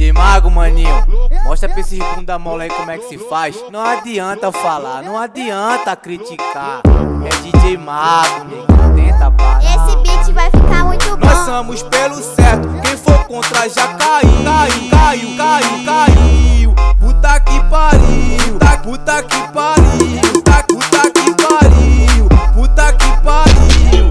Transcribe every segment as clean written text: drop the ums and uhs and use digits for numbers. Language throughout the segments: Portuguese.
DJ Mago, maninho, mostra pra esse bunda mole aí como é que se faz. Não adianta falar, não adianta criticar. É DJ Mago, nego, tenta parar. Esse beat vai ficar muito bom. Nós somos pelo certo, quem for contra já caiu. Caiu. Puta que pariu, puta que pariu, puta que pariu, puta que pariu.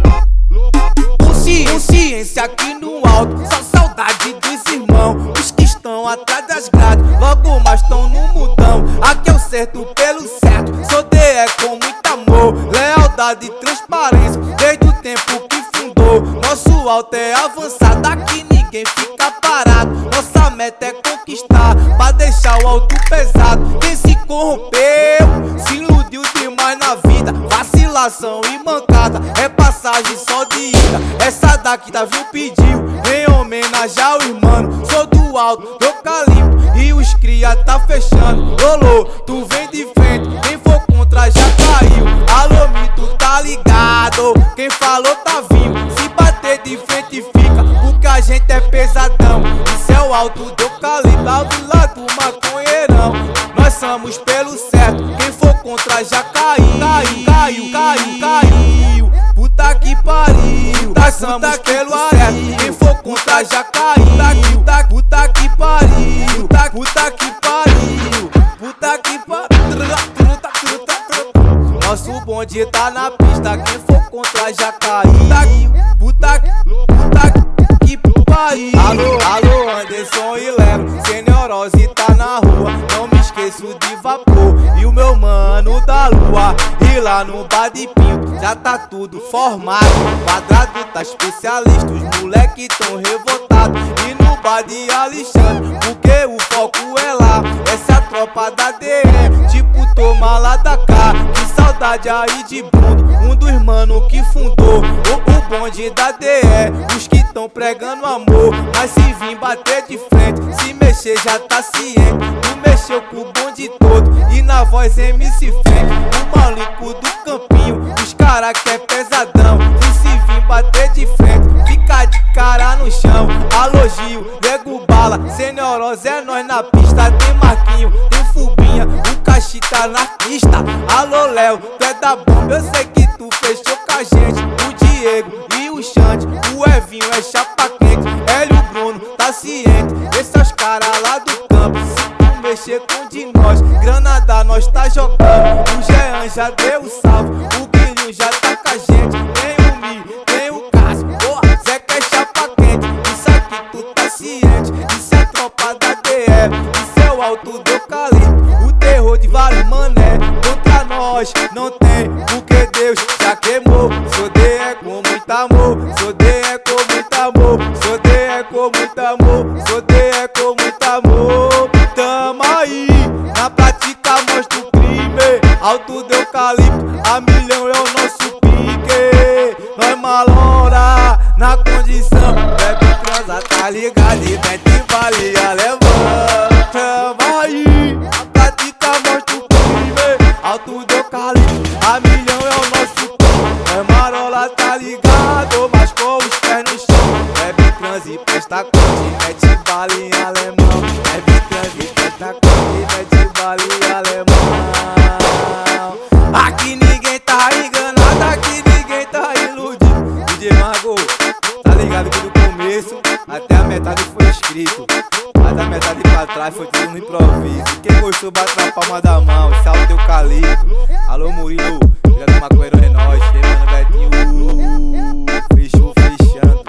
Consciência aqui no alto, só saudade dos irmãos. Os que estão atrás das grades, logo mais estão no mudão. Aqui é o certo pelo certo, sou DE com muito amor, lealdade e transparência, desde o tempo que fundou. Nosso alto é avançado, aqui ninguém fica parado. Nossa meta é conquistar, pra deixar o alto pesado. Quem se corrompeu, se iludiu demais na vida. Vacilação e mancada, é passagem só de ida. Essa daqui Davi pediu, em homenagem ao irmão. Sou do alto, do eucalipto, e os cria tá fechando. Lolo, tu vem de frente, quem for contra já caiu. Alô, mito, tá ligado? Quem falou tá vindo. Se bater de frente fica, porque a gente é pesadão. Isso é o alto do eucalipto, a vila do maconheirão. Nós somos pelo certo, quem for contra já caiu. Caiu. Puta que pariu, nós somos pelo certo, quem for contra já caiu. Puta que pariu, puta que pariu, puta que pariu. Nosso bonde tá na pista, quem for contra já caiu. Puta que pariu. Alô, Anderson e Lero, sem neurose tá na rua. Não me esqueço de vapor e o meu mano da lua. E lá no bar de Pinto já tá tudo formado. Quadrado tá especialista, os moleque tão revoltados. E no bar de Alexandre, porque o foco é lá. Essa é a tropa da DE, tipo toma lá da cá. Que saudade aí de Bruno, um dos mano que fundou o bonde da DE. Os que tão pregando amor, mas se vir bater de frente, se mexer já tá ciente. Tu mexeu com o bonde todo, e na voz MC Frank, o maluco do campinho, os cara que é pesadão. E se vir bater de frente, fica de cara no chão. Alô Gil, nego bala, sem neurose é nós na pista. Tem Marquinho, tem Fubinha, o Cachita anarquista. Alô Léo, tu é da bomba, eu sei que tu fechou com a gente. O Diego e o Xande, o Evinho é chapa quente. Hélio Bruno, tá ciente, esses são os caras lá do campo. Se tu mexer com de nós, Granada nós tá jogando. O Jean já deu o salve, o Guilhinho já tá com a gente. Tem o Mi, tem o Cássio, porra, Zé que é chapa quente. Isso aqui tu tá ciente, isso é tropa da DE. Isso é o alto do eucalipto, o terror de vários mané. Contra nós não tem, porque Deus já queimou. Sou DE com muito amor, sou DE com muito amor, sou DE com muito amor, sou DE com muito amor. Tamo aí, na prática mostra o crime. Alto do eucalipto, a milhão é o nosso pique. Nós malora, na condição, bebe transa, tá ligado? E mete vale alemão. Tamo aí, na prática mostra o crime. Alto do eucalipto, a milhão é o nosso pique. Nós marola, tá ligado? Mas com os pés no chão, bebe transa e presta corte, mete bala em alemão. Bebe transa e presta corte, mete bala em alemão. Aqui ninguém tá enganado, aqui ninguém tá iludido. DJ Mago, tá ligado que do começo até a metade foi escrito, mas da metade pra trás foi tudo no improviso. Quem gostou bate na palma da mão, salve teu eucalipto. Alô Murilo, filha do maconheiro é nóis. Tem mano Betinho, fechando.